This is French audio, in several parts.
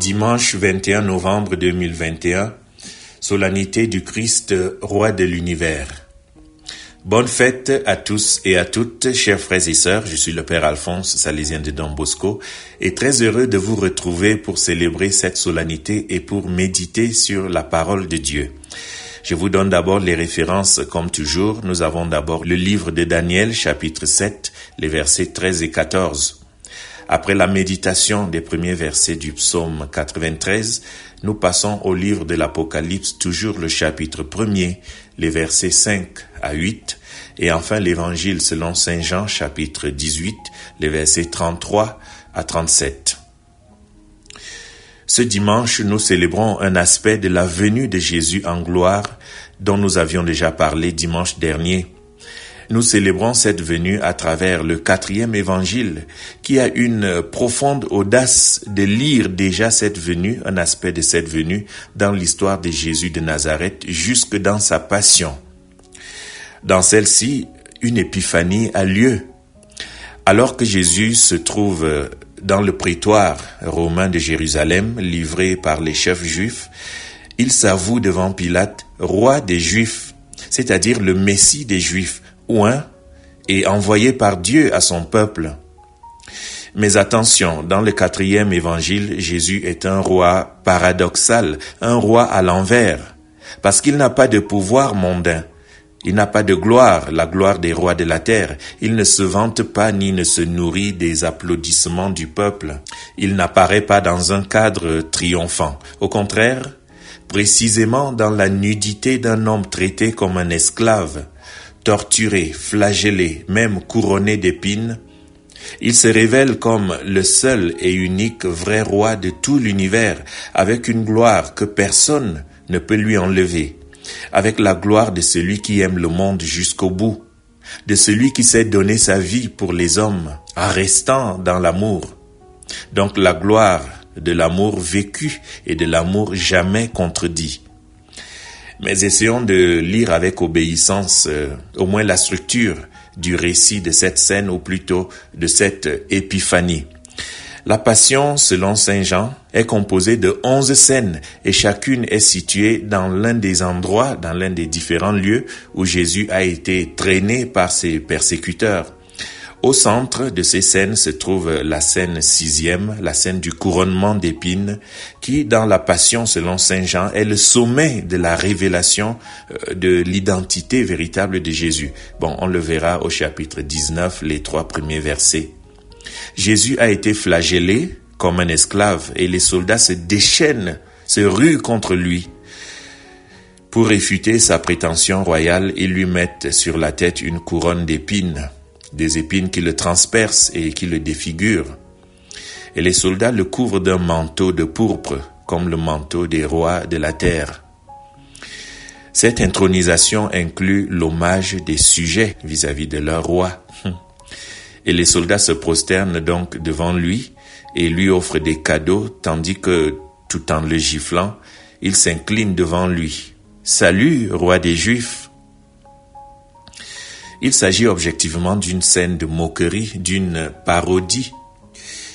Dimanche 21 novembre 2021, solennité du Christ, roi de l'univers. Bonne fête à tous et à toutes, chers frères et sœurs. Je suis le Père Alphonse, salésien de Don Bosco, et très heureux de vous retrouver pour célébrer cette solennité et pour méditer sur la parole de Dieu. Je vous donne d'abord les références comme toujours. Nous avons d'abord le livre de Daniel, chapitre 7, les versets 13 et 14. Après la méditation des premiers versets du psaume 93, nous passons au livre de l'Apocalypse, toujours le chapitre 1er, les versets 5 à 8, et enfin l'évangile selon Saint Jean, chapitre 18, les versets 33 à 37. Ce dimanche, nous célébrons un aspect de la venue de Jésus en gloire dont nous avions déjà parlé dimanche dernier. Nous célébrons cette venue à travers le 4e évangile qui a une profonde audace de lire déjà cette venue, un aspect de cette venue dans l'histoire de Jésus de Nazareth jusque dans sa passion. Dans celle-ci, une épiphanie a lieu. Alors que Jésus se trouve dans le prétoire romain de Jérusalem, livré par les chefs juifs, il s'avoue devant Pilate, roi des Juifs, c'est-à-dire le Messie des Juifs, oint et envoyé par Dieu à son peuple. Mais attention, dans le 4e évangile, Jésus est un roi paradoxal, un roi à l'envers, parce qu'il n'a pas de pouvoir mondain. Il n'a pas de gloire, la gloire des rois de la terre. Il ne se vante pas ni ne se nourrit des applaudissements du peuple. Il n'apparaît pas dans un cadre triomphant. Au contraire, précisément dans la nudité d'un homme traité comme un esclave, torturé, flagellé, même couronné d'épines, il se révèle comme le seul et unique vrai roi de tout l'univers, avec une gloire que personne ne peut lui enlever, avec la gloire de celui qui aime le monde jusqu'au bout, de celui qui sait donner sa vie pour les hommes, en restant dans l'amour. Donc la gloire de l'amour vécu et de l'amour jamais contredit. Mais essayons de lire avec obéissance au moins la structure du récit de cette scène, ou plutôt de cette épiphanie. La Passion, selon Saint Jean, est composée de 11 scènes et chacune est située dans l'un des endroits, dans l'un des différents lieux où Jésus a été traîné par ses persécuteurs. Au centre de ces scènes se trouve la scène 6e, la scène du couronnement d'épines, qui, dans la Passion selon Saint Jean, est le sommet de la révélation de l'identité véritable de Jésus. Bon, on le verra au chapitre 19, les 3 premiers versets. Jésus a été flagellé comme un esclave et les soldats se déchaînent, se ruent contre lui. Pour réfuter sa prétention royale, ils lui mettent sur la tête une couronne d'épines. Des épines qui le transpercent et qui le défigurent. Et les soldats le couvrent d'un manteau de pourpre, comme le manteau des rois de la terre. Cette intronisation inclut l'hommage des sujets vis-à-vis de leur roi. Et les soldats se prosternent donc devant lui et lui offrent des cadeaux, tandis que, tout en le giflant, ils s'inclinent devant lui. « Salut, roi des Juifs !» Il s'agit objectivement d'une scène de moquerie, d'une parodie.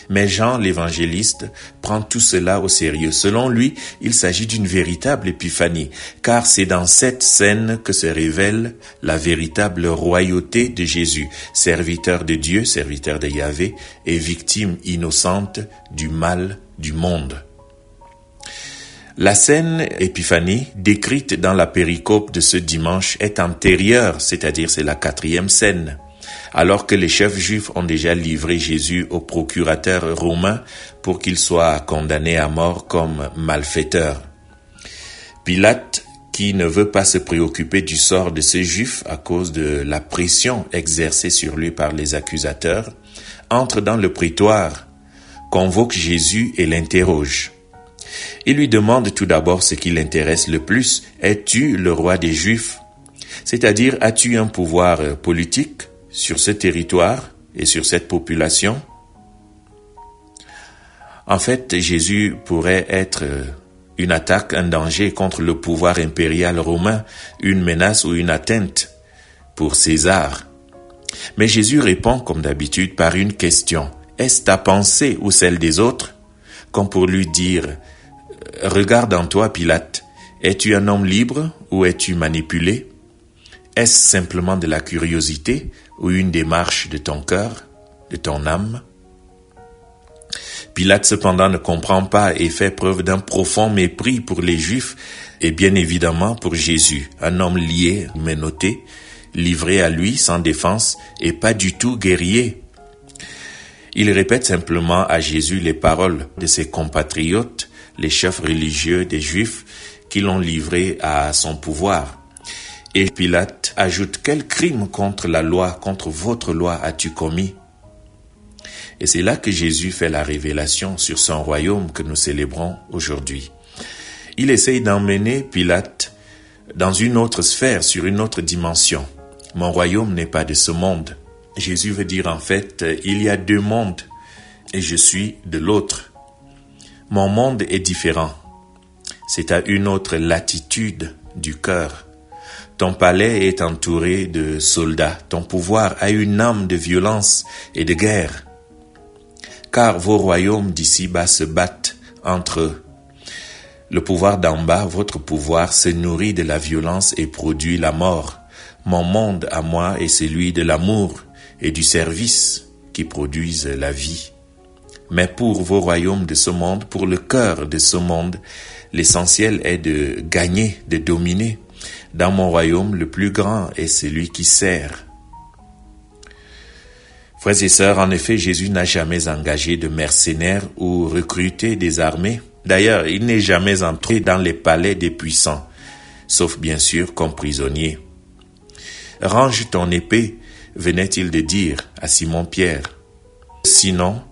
Mais Jean l'évangéliste prend tout cela au sérieux. Selon lui, il s'agit d'une véritable épiphanie, car c'est dans cette scène que se révèle la véritable royauté de Jésus, serviteur de Dieu, serviteur de Yahvé, et victime innocente du mal du monde. La scène épiphanie, décrite dans la péricope de ce dimanche, est antérieure, c'est-à-dire c'est la 4e scène, alors que les chefs juifs ont déjà livré Jésus au procurateur romain pour qu'il soit condamné à mort comme malfaiteur. Pilate, qui ne veut pas se préoccuper du sort de ces juifs à cause de la pression exercée sur lui par les accusateurs, entre dans le prétoire, convoque Jésus et l'interroge. Il lui demande tout d'abord ce qui l'intéresse le plus. Es-tu le roi des Juifs? C'est-à-dire, as-tu un pouvoir politique sur ce territoire et sur cette population? En fait, Jésus pourrait être une attaque, un danger contre le pouvoir impérial romain, une menace ou une atteinte pour César. Mais Jésus répond, comme d'habitude, par une question. Est-ce ta pensée ou celle des autres? comme pour lui dire « Regarde en toi, Pilate, es-tu un homme libre ou es-tu manipulé? Est-ce simplement de la curiosité ou une démarche de ton cœur, de ton âme ?» Pilate cependant ne comprend pas et fait preuve d'un profond mépris pour les Juifs et bien évidemment pour Jésus, un homme lié, menotté, livré à lui sans défense et pas du tout guerrier. Il répète simplement à Jésus les paroles de ses compatriotes, les chefs religieux des Juifs qui l'ont livré à son pouvoir. Et Pilate ajoute « Quel crime contre la loi, contre votre loi as-tu commis ?» Et c'est là que Jésus fait la révélation sur son royaume que nous célébrons aujourd'hui. Il essaye d'emmener Pilate dans une autre sphère, sur une autre dimension. Mon royaume n'est pas de ce monde. Jésus veut dire en fait, il y a deux mondes et je suis de l'autre. Mon monde est différent. C'est à une autre latitude du cœur. Ton palais est entouré de soldats. Ton pouvoir a une âme de violence et de guerre. Car vos royaumes d'ici-bas se battent entre eux. Le pouvoir d'en bas, votre pouvoir, se nourrit de la violence et produit la mort. Mon monde à moi est celui de l'amour et du service qui produisent la vie. Mais pour vos royaumes de ce monde, pour le cœur de ce monde, l'essentiel est de gagner, de dominer. Dans mon royaume, le plus grand est celui qui sert. Frères et sœurs, en effet, Jésus n'a jamais engagé de mercenaires ou recruté des armées. D'ailleurs, il n'est jamais entré dans les palais des puissants, sauf bien sûr comme prisonnier. « Range ton épée », venait-il de dire à Simon-Pierre. Sinon,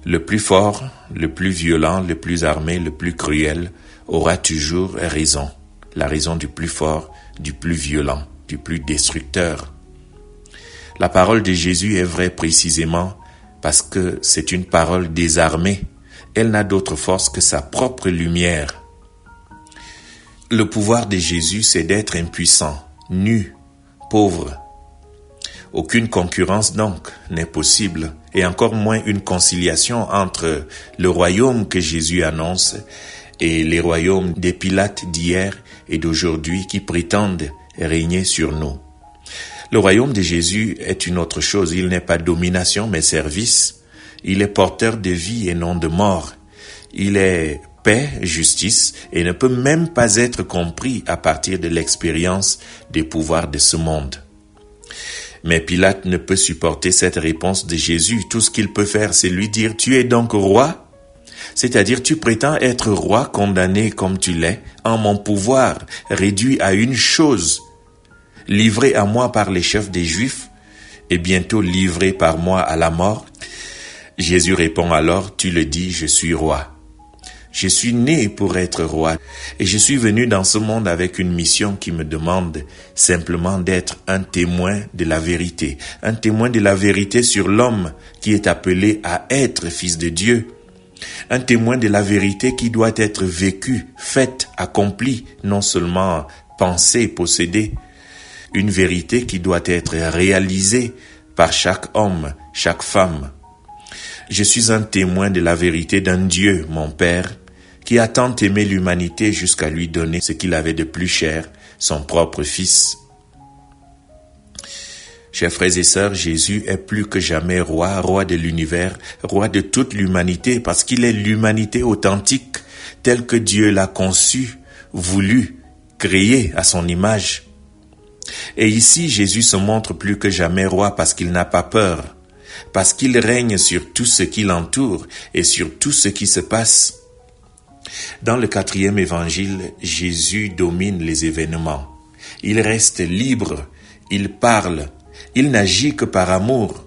le plus fort, le plus violent, le plus armé, le plus cruel aura toujours raison. La raison du plus fort, du plus violent, du plus destructeur. La parole de Jésus est vraie précisément parce que c'est une parole désarmée. Elle n'a d'autre force que sa propre lumière. Le pouvoir de Jésus, c'est d'être impuissant, nu, pauvre. Aucune concurrence donc n'est possible, et encore moins une conciliation entre le royaume que Jésus annonce et les royaumes des Pilates d'hier et d'aujourd'hui qui prétendent régner sur nous. Le royaume de Jésus est une autre chose. Il n'est pas domination, mais service. Il est porteur de vie et non de mort. Il est paix, justice, et ne peut même pas être compris à partir de l'expérience des pouvoirs de ce monde. Mais Pilate ne peut supporter cette réponse de Jésus. Tout ce qu'il peut faire, c'est lui dire « Tu es donc roi ?» C'est-à-dire, tu prétends être roi condamné comme tu l'es, en mon pouvoir, réduit à une chose, livré à moi par les chefs des Juifs, et bientôt livré par moi à la mort. Jésus répond alors, tu le dis, je suis roi. Je suis né pour être roi, et je suis venu dans ce monde avec une mission qui me demande simplement d'être un témoin de la vérité, un témoin de la vérité sur l'homme qui est appelé à être fils de Dieu. Un témoin de la vérité qui doit être vécu, faite, accomplie, non seulement pensée, possédée. Une vérité qui doit être réalisée par chaque homme, chaque femme. Je suis un témoin de la vérité d'un Dieu, mon Père, qui a tant aimé l'humanité jusqu'à lui donner ce qu'il avait de plus cher, son propre Fils. Chers frères et sœurs, Jésus est plus que jamais roi, roi de l'univers, roi de toute l'humanité, parce qu'il est l'humanité authentique, telle que Dieu l'a conçue, voulue, créée à son image. Et ici, Jésus se montre plus que jamais roi parce qu'il n'a pas peur, parce qu'il règne sur tout ce qui l'entoure et sur tout ce qui se passe. Dans le 4e évangile, Jésus domine les événements. Il reste libre, il parle, il n'agit que par amour.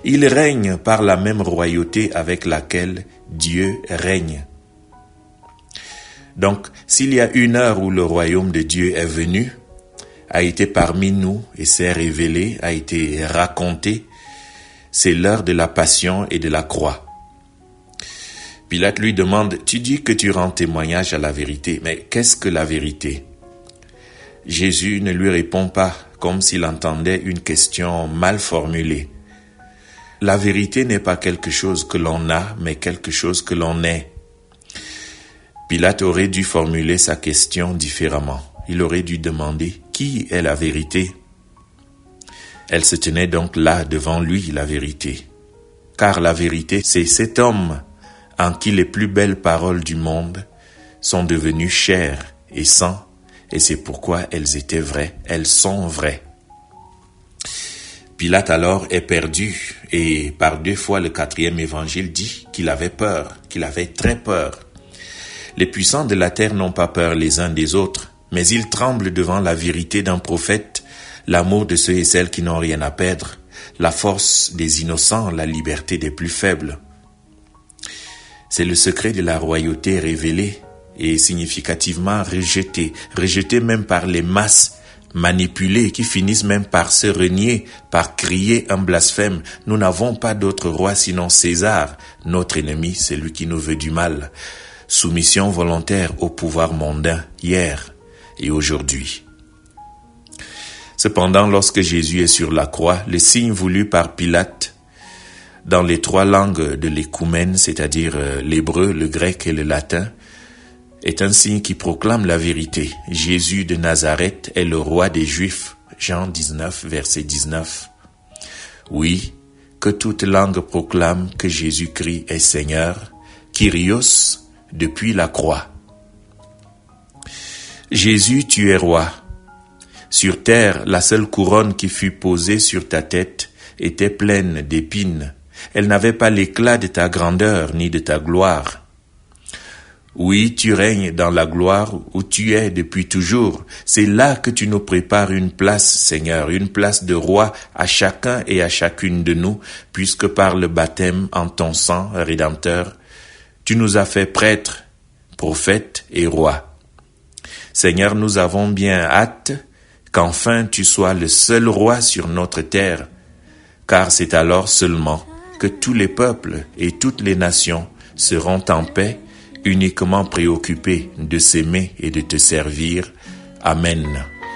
Il règne par la même royauté avec laquelle Dieu règne. Donc, s'il y a une heure où le royaume de Dieu est venu, a été parmi nous et s'est révélé, a été raconté, c'est l'heure de la passion et de la croix. Pilate lui demande, tu dis que tu rends témoignage à la vérité, mais qu'est-ce que la vérité? Jésus ne lui répond pas comme s'il entendait une question mal formulée. La vérité n'est pas quelque chose que l'on a, mais quelque chose que l'on est. Pilate aurait dû formuler sa question différemment. Il aurait dû demander « Qui est la vérité ?» Elle se tenait donc là devant lui, la vérité. Car la vérité, c'est cet homme en qui les plus belles paroles du monde sont devenues chair et sang, et c'est pourquoi elles étaient vraies, elles sont vraies. Pilate alors est perdu, et par 2 fois le 4e évangile dit qu'il avait peur, qu'il avait très peur. Les puissants de la terre n'ont pas peur les uns des autres, mais ils tremblent devant la vérité d'un prophète, l'amour de ceux et celles qui n'ont rien à perdre, la force des innocents, la liberté des plus faibles. C'est le secret de la royauté révélé et significativement rejeté même par les masses, manipulées qui finissent même par se renier, par crier un blasphème. Nous n'avons pas d'autre roi sinon César, notre ennemi, celui qui nous veut du mal. Soumission volontaire au pouvoir mondain hier et aujourd'hui. Cependant, lorsque Jésus est sur la croix, le signe voulu par Pilate dans les 3 langues de l'écoumène, c'est-à-dire l'hébreu, le grec et le latin, est un signe qui proclame la vérité. Jésus de Nazareth est le roi des Juifs. Jean 19, verset 19. Oui, que toute langue proclame que Jésus-Christ est Seigneur, Kyrios, depuis la croix. Jésus, tu es roi. Sur terre, la seule couronne qui fut posée sur ta tête était pleine d'épines. Elle n'avait pas l'éclat de ta grandeur ni de ta gloire. Oui, tu règnes dans la gloire où tu es depuis toujours. C'est là que tu nous prépares une place, Seigneur, une place de roi à chacun et à chacune de nous, puisque par le baptême en ton sang rédempteur, tu nous as fait prêtres, prophètes et rois. Seigneur, nous avons bien hâte qu'enfin tu sois le seul roi sur notre terre, car c'est alors seulement que tous les peuples et toutes les nations seront en paix, uniquement préoccupés de s'aimer et de te servir. Amen.